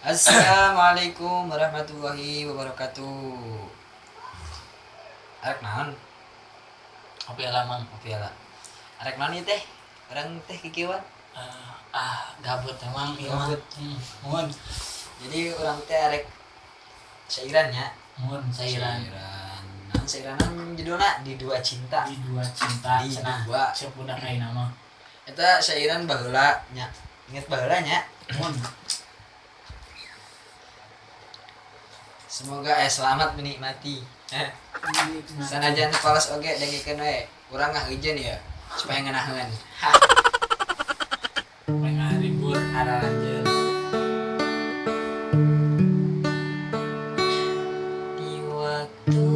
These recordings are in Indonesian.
Assalamualaikum warahmatullahi wabarakatuh. Arek naon? Kopi alamang. Kopi ala. Arek naon ieu teh? Urang teh kikieuan. Gabut emang ieu mah. Gabut. Mun Jadi urang teh arek sairan nya. Sairan. Naon sairanan judulna Di Dua Cinta. Di Dua Cinta Di cenah. Dua. Sebudak ayeuna mah. Eta sairan baheula nya. Inget baheula nya. Mun Semoga selamat menikmati. Sanajan polos oge dengikeun we. Urang ngaheujeun ya supaya ngeunaheun. pengen ribut ada lanjut. Di waktu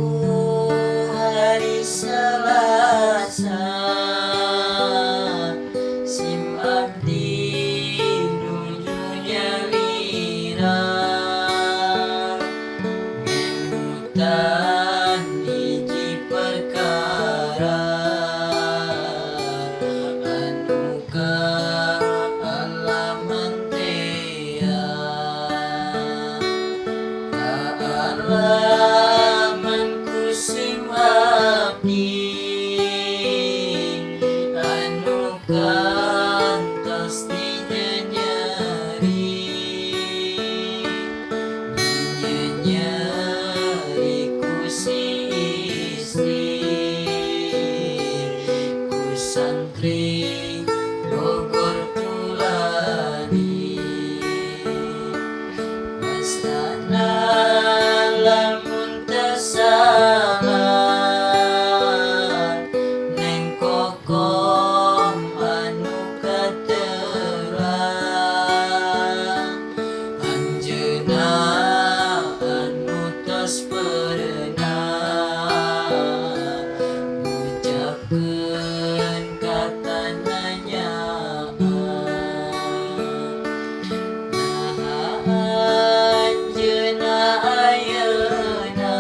hari Selasa sim abdi nuju nyalira minutan hiji perkara anu kaalaman tea kaalaman kusim abdi anu kantos dinyanyari ku si istri ku santri Bogor Tuladi Mastana lamun teu salah Neng Kokom anu katerang anjeunna anu tos perenang ngucapkeun kata nanyaan naha anjeunna ayeuna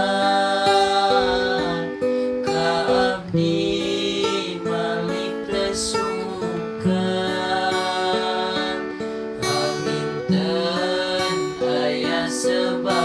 ka abdi balik tesukan aminten aya sebab